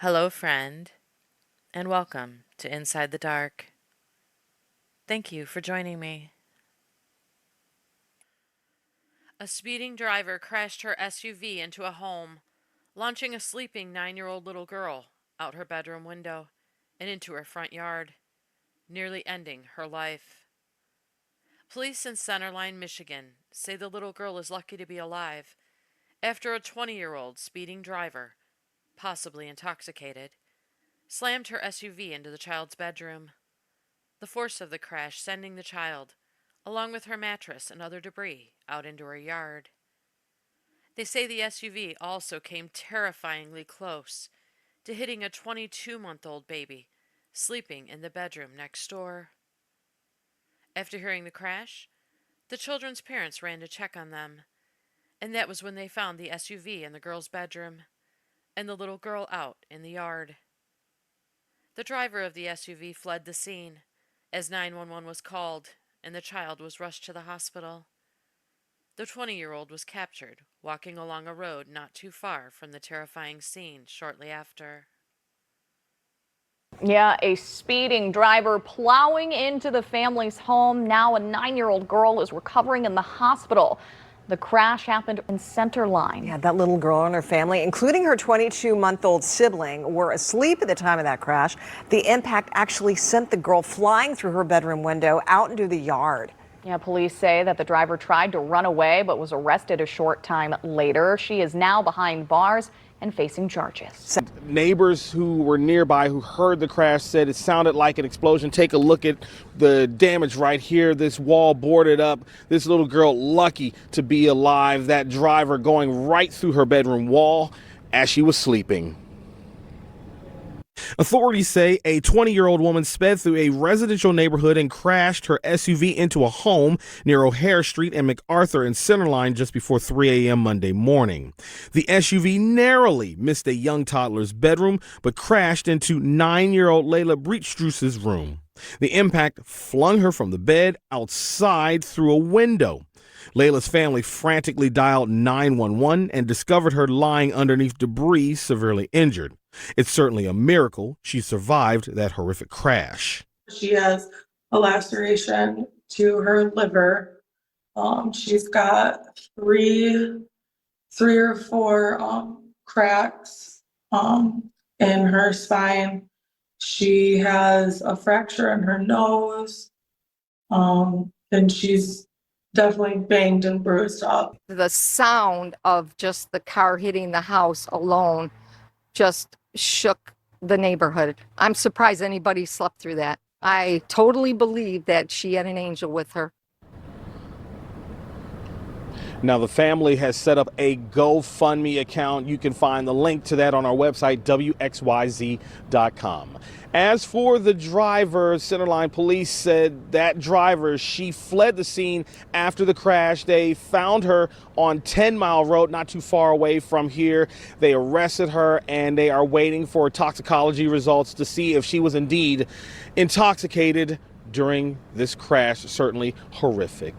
Hello, friend, and welcome to Inside the Dark. Thank you for joining me. A speeding driver crashed her SUV into a home, launching a sleeping 9-year-old little girl out her bedroom window and into her front yard, nearly ending her life. Police in Centerline, Michigan say the little girl is lucky to be alive after a 20-year-old speeding driver, possibly intoxicated, slammed her SUV into the child's bedroom. The force of the crash sending the child, along with her mattress and other debris, out into her yard. They say the SUV also came terrifyingly close to hitting a 22-month-old baby sleeping in the bedroom next door. After hearing the crash, the children's parents ran to check on them, and that was when they found the SUV in the girl's bedroom and the little girl out in the yard. The driver of the SUV fled the scene as 911 was called and the child was rushed to the hospital. The 20-year-old was captured walking along a road not too far from the terrifying scene shortly after. Yeah, a speeding driver plowing into the family's home. Now a 9-year-old girl is recovering in the hospital. The crash happened in Centerline. Yeah, that little girl and her family, including her 22-month-old sibling, were asleep at the time of that crash. The impact actually sent the girl flying through her bedroom window out into the yard. Yeah, police say that the driver tried to run away but was arrested a short time later. She is now behind bars and facing charges. Neighbors who were nearby who heard the crash said it sounded like an explosion. Take a look at the damage right here. This wall boarded up. This little girl lucky to be alive. That driver going right through her bedroom wall as she was sleeping. Authorities say a 20-year-old woman sped through a residential neighborhood and crashed her SUV into a home near O'Hare Street and MacArthur in Centerline just before 3 a.m. Monday morning. The SUV narrowly missed a young toddler's bedroom but crashed into 9-year-old Layla Breitstruss's room. The impact flung her from the bed outside through a window. Layla's family frantically dialed 911 and discovered her lying underneath debris, severely injured. It's certainly a miracle she survived that horrific crash. She has a laceration to her liver. She's got three or four cracks in her spine. She has a fracture in her nose, and she's definitely banged and bruised up. The sound of just the car hitting the house alone just shook the neighborhood. I'm surprised anybody slept through that. I totally believe that she had an angel with her. Now, the family has set up a GoFundMe account. You can find the link to that on our website, wxyz.com. As for the driver, Centerline police said that driver, she fled the scene after the crash. They found her on 10 Mile Road, not too far away from here. They arrested her and they are waiting for toxicology results to see if she was indeed intoxicated during this crash. Certainly horrific.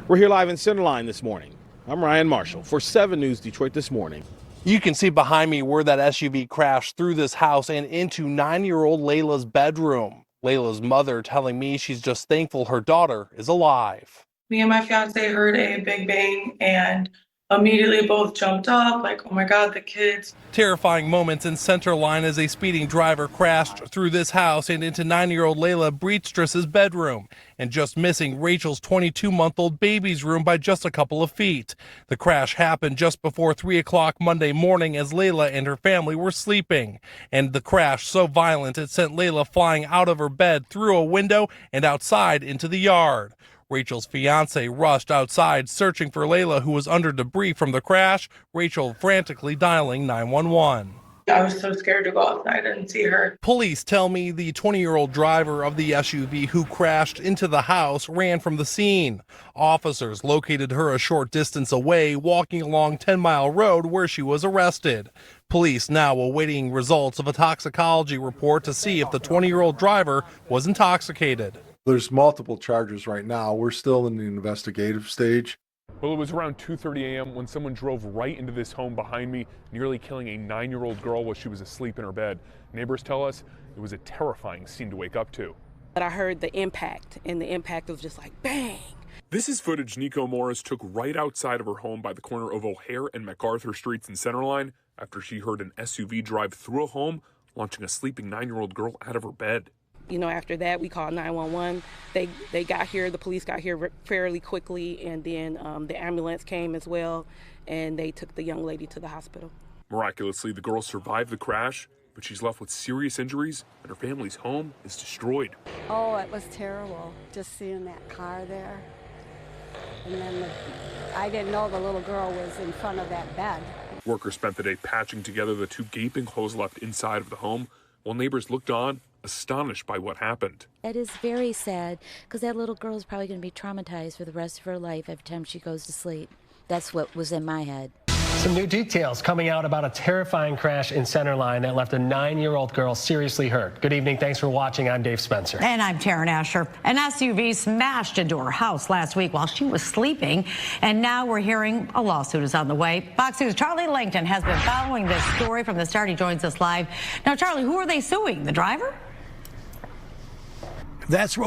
We're here live in Centerline this morning. I'm Ryan Marshall for 7 News Detroit This Morning. You can see behind me where that SUV crashed through this house and into 9-year-old Layla's bedroom. Layla's mother telling me she's just thankful her daughter is alive. Me and my fiance heard a big bang and immediately both jumped up like, oh my God, the kids. Terrifying moments in Centerline as a speeding driver crashed through this house and into 9-year-old Layla Breitstruss's bedroom and just missing Rachel's 22-month-old baby's room by just a couple of feet. The crash happened just before 3 o'clock Monday morning as Layla and her family were sleeping. And the crash so violent it sent Layla flying out of her bed through a window and outside into the yard. Rachel's fiance rushed outside searching for Layla, who was under debris from the crash. Rachel frantically dialing 911. I was so scared to go outside and see her. Police tell me the 20-year-old driver of the SUV who crashed into the house ran from the scene. Officers located her a short distance away, walking along 10 Mile Road where she was arrested. Police now awaiting results of a toxicology report to see if the 20-year-old driver was intoxicated. There's multiple charges right now. We're still in the investigative stage. Well, it was around 2:30 a.m. when someone drove right into this home behind me, nearly killing a 9-year-old girl while she was asleep in her bed. Neighbors tell us it was a terrifying scene to wake up to. But I heard the impact, and the impact was just like bang. This is footage Nico Morris took right outside of her home by the corner of O'Hare and MacArthur Streets in Centerline after she heard an SUV drive through a home, launching a sleeping 9-year-old girl out of her bed. You know, after that, we called 911. They got here, the police got here fairly quickly, and then the ambulance came as well, and they took the young lady to the hospital. Miraculously, the girl survived the crash, but she's left with serious injuries, and her family's home is destroyed. Oh, it was terrible, just seeing that car there. And then I didn't know the little girl was in front of that bed. Workers spent the day patching together the 2 gaping holes left inside of the home, while neighbors looked on, astonished by what happened. It is very sad because that little girl is probably going to be traumatized for the rest of her life every time she goes to sleep. That's what was in my head. Some new details coming out about a terrifying crash in Centerline that left a 9-year-old girl seriously hurt. Good evening. Thanks for watching. I'm Dave Spencer. And I'm Taryn Asher. An SUV smashed into her house last week while she was sleeping. And now we're hearing a lawsuit is on the way. Fox News' Charlie Langton has been following this story from the start. He joins us live. Now, Charlie, who are they suing? The driver? That's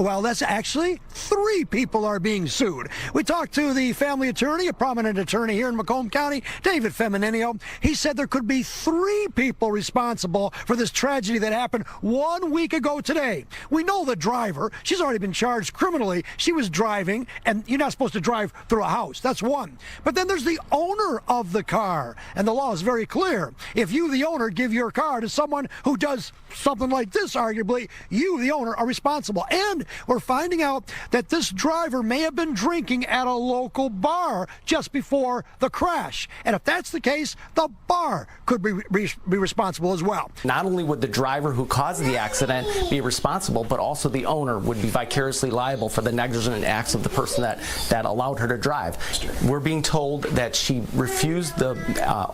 actually 3 people are being sued. We talked to the family attorney, a prominent attorney here in Macomb County, David Femininio. He said there could be 3 people responsible for this tragedy that happened 1 week ago today. We know the driver. She's already been charged criminally. She was driving, and you're not supposed to drive through a house. That's one. But then there's the owner of the car, and the law is very clear. If you, the owner, give your car to someone who does something like this, arguably, you, the owner, are responsible. And we're finding out that this driver may have been drinking at a local bar just before the crash. And if that's the case, the bar could be responsible as well. Not only would the driver who caused the accident be responsible, but also the owner would be vicariously liable for the negligent acts of the person that allowed her to drive. We're being told that she refused the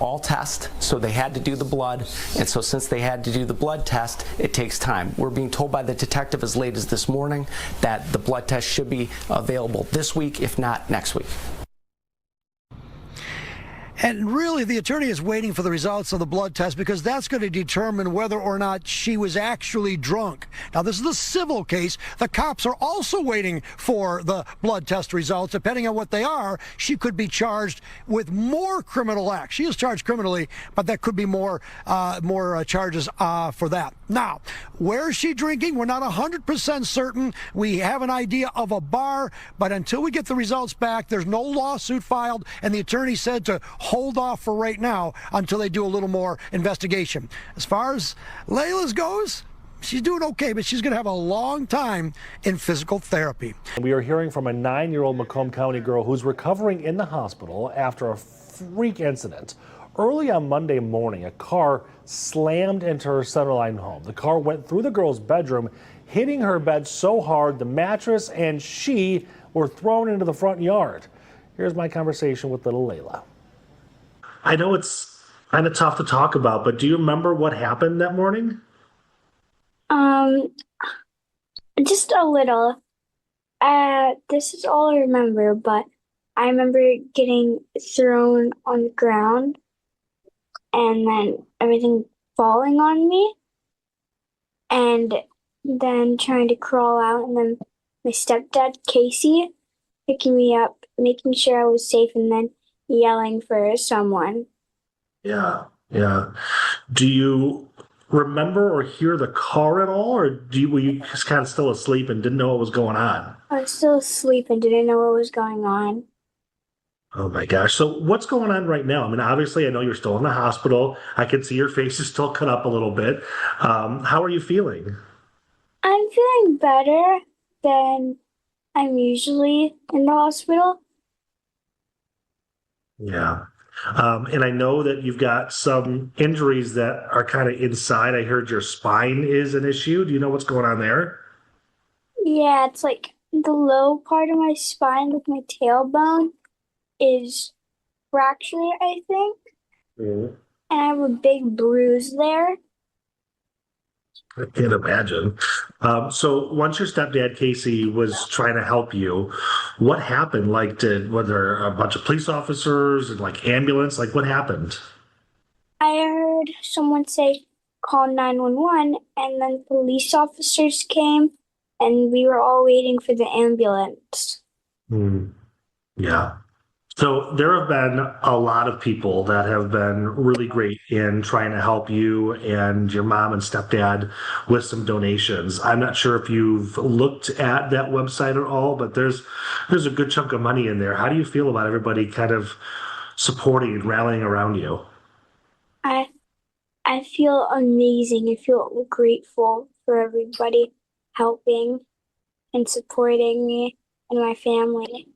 all test, so they had to do the blood. And so since they had to do the blood test, it takes time. We're being told by the detective as late as this morning that the blood test should be available this week, if not next week. And really, the attorney is waiting for the results of the blood test because that's going to determine whether or not she was actually drunk. Now, this is a civil case. The cops are also waiting for the blood test results. Depending on what they are, she could be charged with more criminal acts. She is charged criminally, but that could be more charges for that. Now, where is she drinking? We're not 100% certain. We have an idea of a bar, but until we get the results back, there's no lawsuit filed, and the attorney said to hold off for right now until they do a little more investigation. As far as Layla's goes, she's doing okay, but she's going to have a long time in physical therapy. We are hearing from a 9-year-old Macomb County girl who's recovering in the hospital after a freak incident. Early on Monday morning, a car slammed into her Centerline home. The car went through the girl's bedroom, hitting her bed so hard the mattress and she were thrown into the front yard. Here's my conversation with little Layla. I know it's kind of tough to talk about, but do you remember what happened that morning? Just a little. This is all I remember, but I remember getting thrown on the ground and then everything falling on me and then trying to crawl out, and then my stepdad, Casey, picking me up, making sure I was safe, and then yelling for someone. Yeah. Do you remember or hear the car at all, or were you just kind of still asleep and didn't know what was going on? I was still asleep and didn't know what was going on. Oh my gosh. So what's going on right now? I mean, obviously, I know you're still in the hospital. I can see your face is still cut up a little bit. How are you feeling? I'm feeling better than I'm usually in the hospital. Yeah. And I know that you've got some injuries that are kind of inside. I heard your spine is an issue. Do you know what's going on there? Yeah, it's like the low part of my spine with my tailbone is fractured, I think. Mm-hmm. And I have a big bruise there. I can't imagine. So once your stepdad Casey was trying to help you, what happened? Like, were there a bunch of police officers and like ambulance? Like, what happened? I heard someone say call 911, and then police officers came, and we were all waiting for the ambulance. Hmm. Yeah. So there have been a lot of people that have been really great in trying to help you and your mom and stepdad with some donations. I'm not sure if you've looked at that website at all, but there's a good chunk of money in there. How do you feel about everybody kind of supporting and rallying around you? I I feel amazing. I feel grateful for everybody helping and supporting me and my family.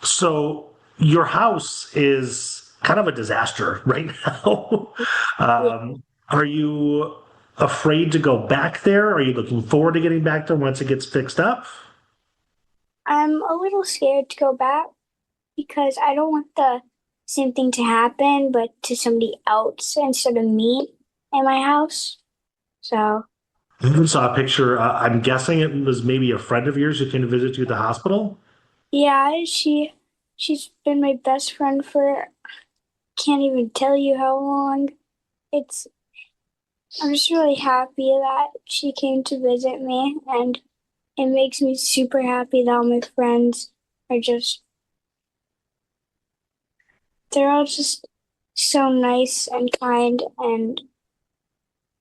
So your house is kind of a disaster right now. Yeah. Are you afraid to go back there? Are you looking forward to getting back there once it gets fixed up? I'm a little scared to go back because I don't want the same thing to happen, but to somebody else instead of me in my house. So, I even saw a picture. I'm guessing it was maybe a friend of yours who came to visit you at the hospital. yeah, she's been my best friend for can't even tell you how long. It's I'm just really happy that she came to visit me, and it makes me super happy that all my friends are just they're all just so nice and kind, and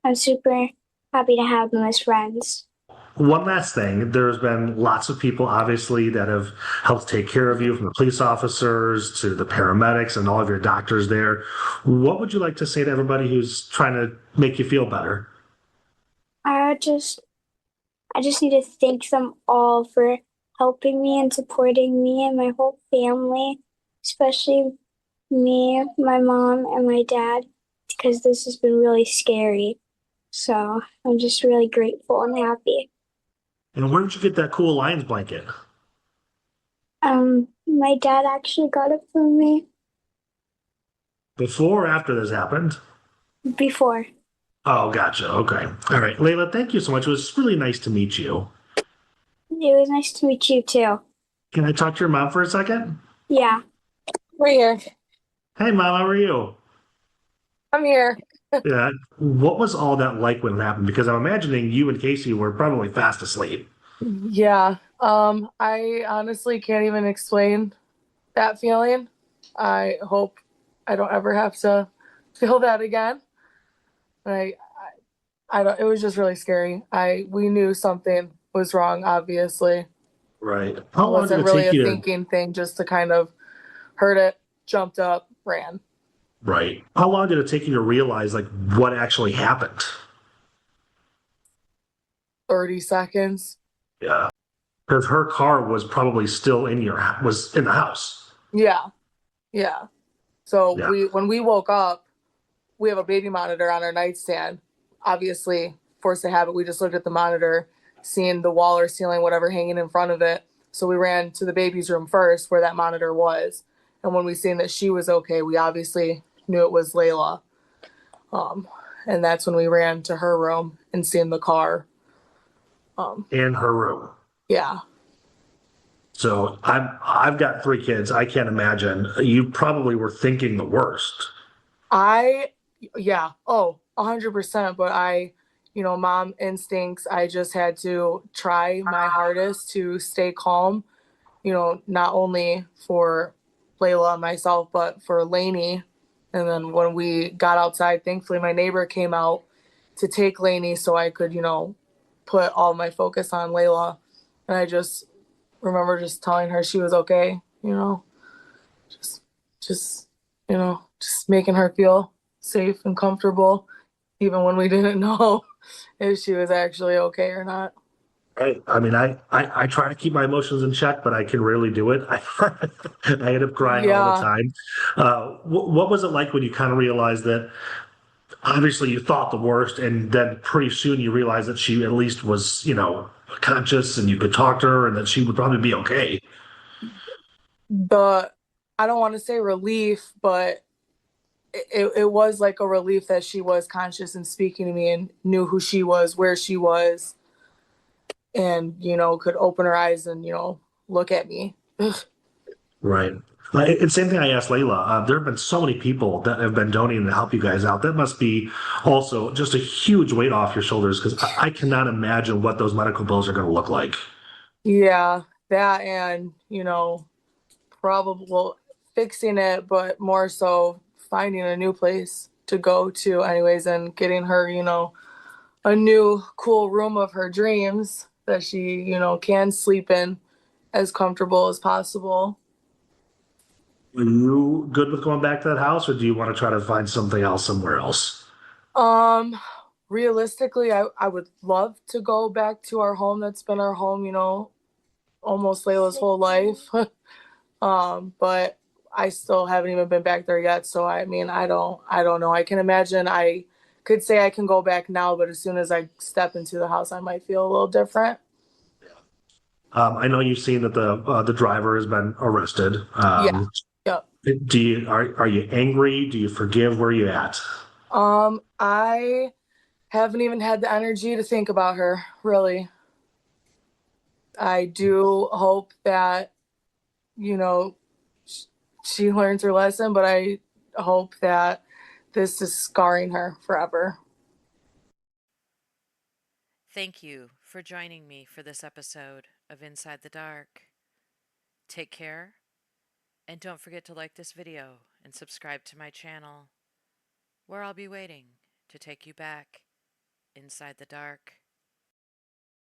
I'm super happy to have them as friends. One last thing, there's been lots of people, obviously, that have helped take care of you, from the police officers to the paramedics and all of your doctors there. What would you like to say to everybody who's trying to make you feel better? I just I just need to thank them all for helping me and supporting me and my whole family, especially me, my mom, and my dad, because this has been really scary. So I'm just really grateful and happy. And where did you get that cool Lions blanket? My dad actually got it for me Before or after this happened? before. Oh, gotcha. Okay. All right. Layla, thank you so much. It was really nice to meet you. It was nice to meet you too. Can I talk to your mom for a second? Yeah. We're here. Hey, mom, how are you? I'm here. Yeah. What was all that like when it happened? Because I'm imagining you and Casey were probably fast asleep. Yeah. I honestly can't even explain that feeling. I hope I don't ever have to feel that again. I don't, it was just really scary. We knew something was wrong, obviously. Right. It How long did wasn't it really take a you to? thinking thing, just to kind of heard it, jumped up, ran. Right. How long did it take you to realize like what actually happened? 30 seconds. Yeah. Because her car was probably still was in the house. Yeah. Yeah. So Yeah. when we woke up, we have a baby monitor on our nightstand. Obviously, forced to habit, we just looked at the monitor, seeing the wall or ceiling, whatever hanging in front of it. So we ran to the baby's room first, where that monitor was. And when we seen that she was okay, we obviously knew it was Layla. And that's when we ran to her room and seen the car. In her room. Yeah. So I've got three kids. I can't imagine. You probably were thinking the worst. Yeah. Oh, 100%. But mom instincts, I just had to try my hardest to stay calm, not only for Layla and myself, but for Lainey. And then when we got outside, thankfully my neighbor came out to take Lainey so I could, put all my focus on Layla. And I just remember just telling her she was okay, just, just, just making her feel safe and comfortable, even when we didn't know if she was actually okay or not. I mean, I try to keep my emotions in check, but I can rarely do it. I end up crying all the Yeah. time. What was it like when you kind of realized that obviously you thought the worst, and then pretty soon you realized that she at least was, conscious and you could talk to her and that she would probably be okay? I don't want to say relief, but it was like a relief that she was conscious and speaking to me and knew who she was, where she was. and, could open her eyes and, look at me. Right. And same thing I asked Layla. There have been so many people that have been donating to help you guys out. That must be also just a huge weight off your shoulders because I cannot imagine what those medical bills are going to look like. Yeah, that and, probably well, fixing it, but more so finding a new place to go to anyways and getting her, a new cool room of her dreams that she, can sleep in as comfortable as possible. Are you good with going back to that house, or do you want to try to find something else somewhere else? Um, Realistically, I would love to go back to our home that's been our home, almost Layla's whole life. But I still haven't even been back there yet. So I mean, I don't know. I can imagine I could say I can go back now, but as soon as I step into the house, I might feel a little different. I know you've seen that the driver has been arrested. Yeah. Yep. Are you angry? Do you forgive? Where are you at? I haven't even had the energy to think about her, really. I do hope that, you know, sh- she learns her lesson, but I hope that this is scarring her forever. Thank you for joining me for this episode of Inside the Dark. Take care, and don't forget to like this video and subscribe to my channel, where I'll be waiting to take you back inside the dark.